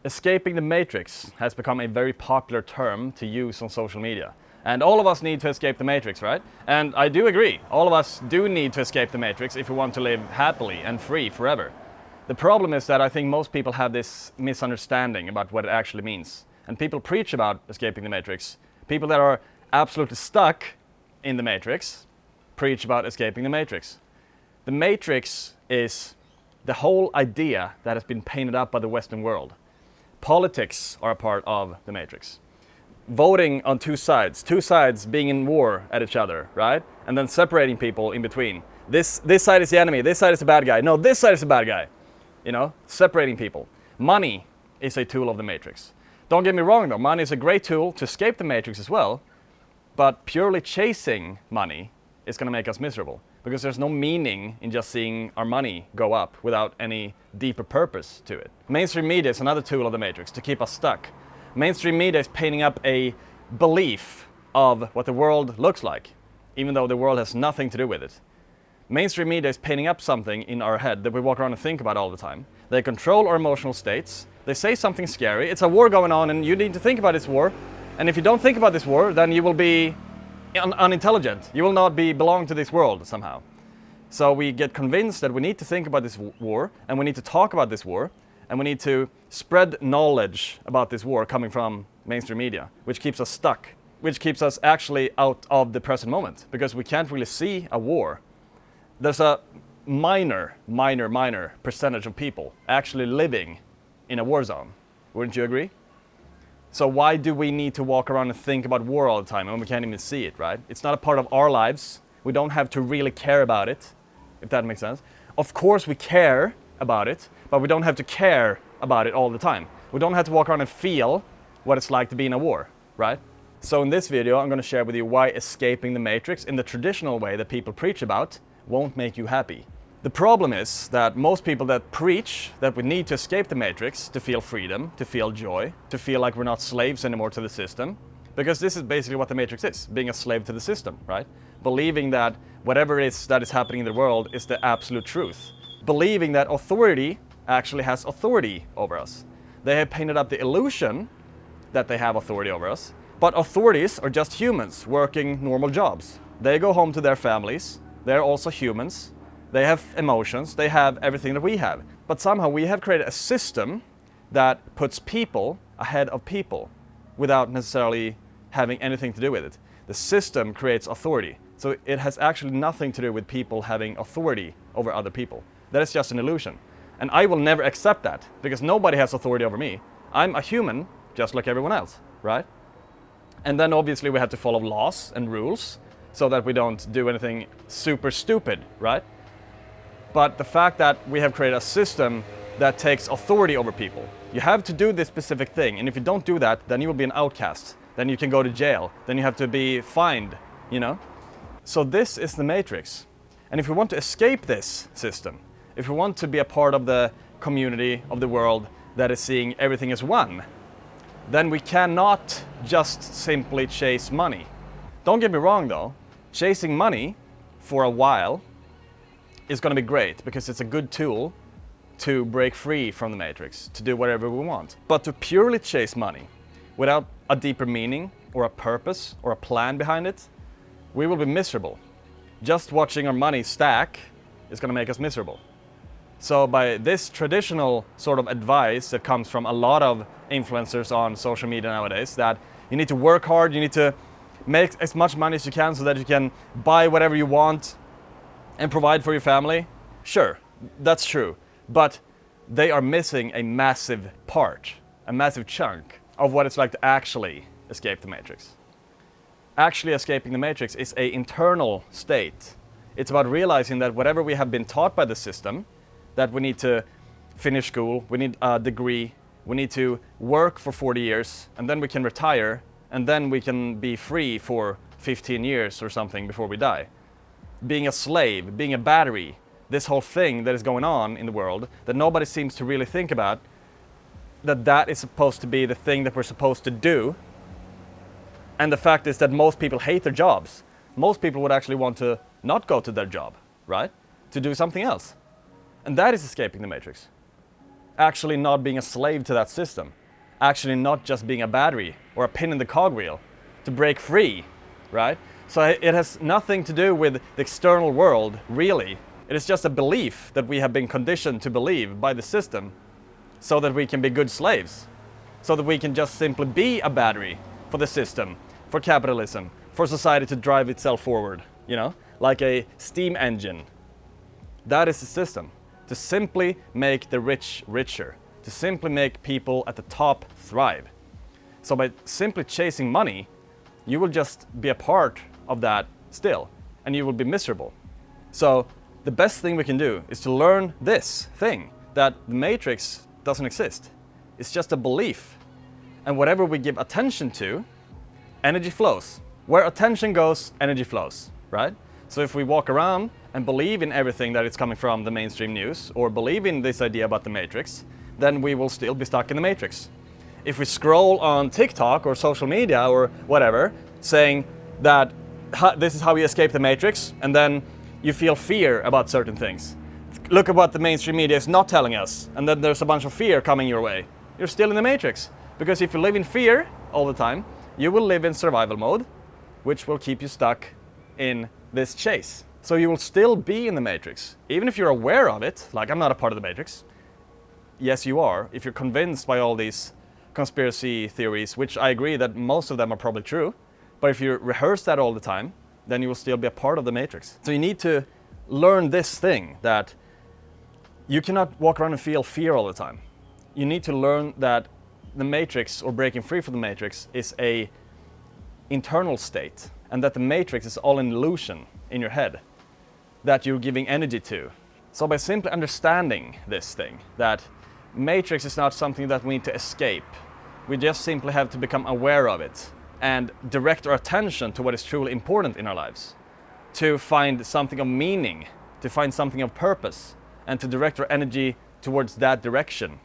Escaping the matrix has become a very popular term to use on social media. And all of us need to escape the matrix, right? And I do agree, all of us do need to escape the matrix if we want to live happily and free forever. The problem is that I think most people have this misunderstanding about what it actually means. And people preach about escaping the matrix. People that are absolutely stuck in the matrix preach about escaping the matrix. The matrix is the whole idea that has been painted up by the Western world. Politics are a part of the matrix. Voting on two sides being in war at each other, right? And then separating people in between. This side is the enemy, this side is the bad guy. No, this side is the bad guy. You know, separating people. Money is a tool of the matrix. Don't get me wrong though, money is a great tool to escape the matrix as well, but purely chasing money is going to make us miserable because there's no meaning in just seeing our money go up without any deeper purpose to it. Mainstream media is another tool of the matrix to keep us stuck. Mainstream media is painting up a belief of what the world looks like, even though the world has nothing to do with it. Mainstream media is painting up something in our head that we walk around and think about all the time. They control our emotional states. They say something scary. It's a war going on and you need to think about this war. And if you don't think about this war, then you will be unintelligent. You will not belong to this world somehow. So we get convinced that we need to think about this war and we need to talk about this war and we need to spread knowledge about this war coming from mainstream media, which keeps us stuck, which keeps us actually out of the present moment because we can't really see a war. There's a minor percentage of people actually living in a war zone. Wouldn't you agree? So why do we need to walk around and think about war all the time when we can't even see it, right? It's not a part of our lives. We don't have to really care about it, if that makes sense. Of course we care about it, but we don't have to care about it all the time. We don't have to walk around and feel what it's like to be in a war, right? So in this video, I'm going to share with you why escaping the matrix in the traditional way that people preach about won't make you happy. The problem is that most people that preach that we need to escape the matrix to feel freedom, to feel joy, to feel like we're not slaves anymore to the system, because this is basically what the matrix is, being a slave to the system, right? Believing that whatever it is that is happening in the world is the absolute truth. Believing that authority actually has authority over us. They have painted up the illusion that they have authority over us, but authorities are just humans working normal jobs. They go home to their families, they're also humans. They have emotions, they have everything that we have. But somehow we have created a system that puts people ahead of people without necessarily having anything to do with it. The system creates authority. So it has actually nothing to do with people having authority over other people. That is just an illusion. And I will never accept that because nobody has authority over me. I'm a human just like everyone else, right? And then obviously we have to follow laws and rules so that we don't do anything super stupid, right? But the fact that we have created a system that takes authority over people. You have to do this specific thing, and if you don't do that, then you will be an outcast. Then you can go to jail. Then you have to be fined, you know? So this is the matrix. And if we want to escape this system, if we want to be a part of the community of the world that is seeing everything as one, then we cannot just simply chase money. Don't get me wrong though, chasing money for a while is going to be great because it's a good tool to break free from the matrix, to do whatever we want. But to purely chase money without a deeper meaning or a purpose or a plan behind it, we will be miserable. Just watching our money stack is going to make us miserable. So by this traditional sort of advice that comes from a lot of influencers on social media nowadays, that you need to work hard, you need to make as much money as you can so that you can buy whatever you want and provide for your family. Sure, that's true. But they are missing a massive part, a massive chunk of what it's like to actually escape the matrix. Actually escaping the matrix is an internal state. It's about realizing that whatever we have been taught by the system, that we need to finish school, we need a degree, we need to work for 40 years, and then we can retire, and then we can be free for 15 years or something before we die. Being a slave, being a battery, this whole thing that is going on in the world that nobody seems to really think about, that is supposed to be the thing that we're supposed to do. And the fact is that most people hate their jobs. Most people would actually want to not go to their job, right? To do something else. And that is escaping the matrix. actually not being a slave to that system, actually not just being a battery or a pin in the cogwheel, to break free, right? So it has nothing to do with the external world, really. It is just a belief that we have been conditioned to believe by the system so that we can be good slaves, so that we can just simply be a battery for the system, for capitalism, for society to drive itself forward, you know, like a steam engine. That is the system, to simply make the rich richer, to simply make people at the top thrive. So by simply chasing money, you will just be a part of that still, and you will be miserable. So the best thing we can do is to learn this thing, that the matrix doesn't exist. It's just a belief. And whatever we give attention to, energy flows. Where attention goes, energy flows, right? So if we walk around and believe in everything that is coming from the mainstream news, or believe in this idea about the matrix, then we will still be stuck in the matrix. If we scroll on TikTok or social media or whatever, saying that this is how we escape the matrix, and then you feel fear about certain things. Look at what the mainstream media is not telling us, and then there's a bunch of fear coming your way. You're still in the matrix. Because if you live in fear all the time, you will live in survival mode, which will keep you stuck in this chase. So you will still be in the matrix. Even if you're aware of it, like I'm not a part of the matrix. Yes, you are. If you're convinced by all these conspiracy theories, which I agree that most of them are probably true, but if you rehearse that all the time, then you will still be a part of the matrix. So you need to learn this thing, that you cannot walk around and feel fear all the time. You need to learn that the matrix, or breaking free from the matrix, is a internal state, and that the matrix is all an illusion in your head that you're giving energy to. So by simply understanding this thing, that matrix is not something that we need to escape, we just simply have to become aware of it and direct our attention to what is truly important in our lives, to find something of meaning, to find something of purpose, and to direct our energy towards that direction.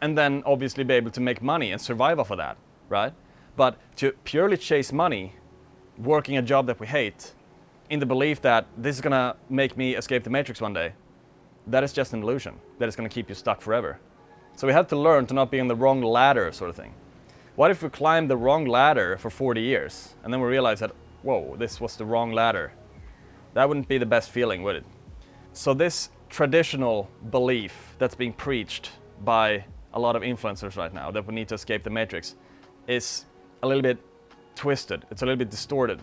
And then obviously be able to make money and survive off of that, right? But to purely chase money, working a job that we hate, in the belief that this is gonna make me escape the matrix one day, that is just an illusion. That is gonna keep you stuck forever. So we have to learn to not be on the wrong ladder, sort of thing. What if we climb the wrong ladder for 40 years, and then we realize that, whoa, this was the wrong ladder? That wouldn't be the best feeling, would it? So this traditional belief that's being preached by a lot of influencers right now, that we need to escape the matrix, is a little bit twisted. It's a little bit distorted.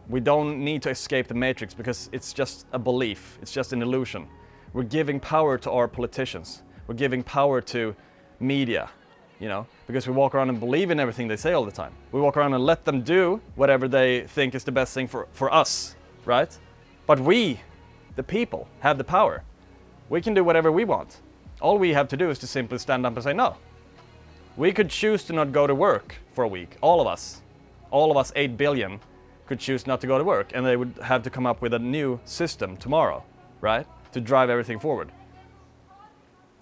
We don't need to escape the matrix because it's just a belief. It's just an illusion. We're giving power to our politicians. We're giving power to media, you know, because we walk around and believe in everything they say all the time. We walk around and let them do whatever they think is the best thing for us, right? But we, the people, have the power. We can do whatever we want. All we have to do is to simply stand up and say no. We could choose to not go to work for a week. All of us 8 billion, could choose not to go to work, and they would have to come up with a new system tomorrow, right? To drive everything forward.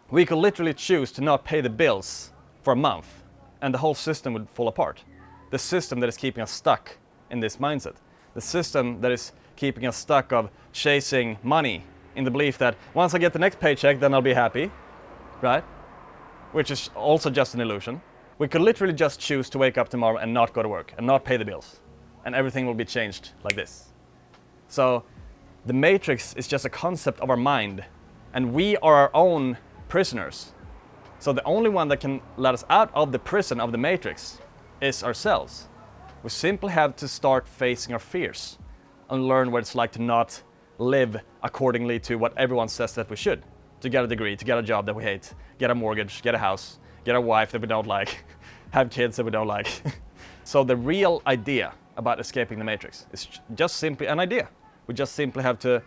We could literally choose to not pay the bills for a month, and the whole system would fall apart. The system that is keeping us stuck in this mindset. The system that is keeping us stuck of chasing money in the belief that once I get the next paycheck, then I'll be happy, right? Which is also just an illusion. We could literally just choose to wake up tomorrow and not go to work and not pay the bills. And everything will be changed like this. So the matrix is just a concept of our mind, and we are our own prisoners. So the only one that can let us out of the prison of the matrix is ourselves. We simply have to start facing our fears and learn what it's like to not live accordingly to what everyone says that we should. To get a degree, to get a job that we hate, get a mortgage, get a house, get a wife that we don't like, have kids that we don't like. So the real idea about escaping the matrix is just simply an idea. We just simply have to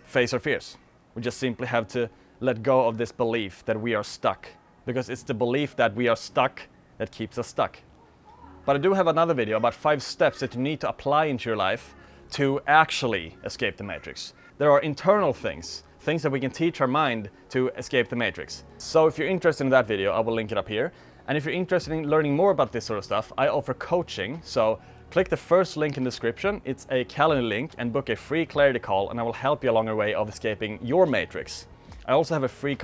face our fears. We just simply have to let go of this belief that we are stuck, because it's the belief that we are stuck that keeps us stuck. But I do have another video about 5 steps that you need to apply into your life to actually escape the matrix. There are internal things that we can teach our mind to escape the matrix. So if you're interested in that video, I will link it up here. And if you're interested in learning more about this sort of stuff, I offer coaching. So click the first link in the description. It's a calendar link, and book a free clarity call, and I will help you along your way of escaping your matrix. I also have a free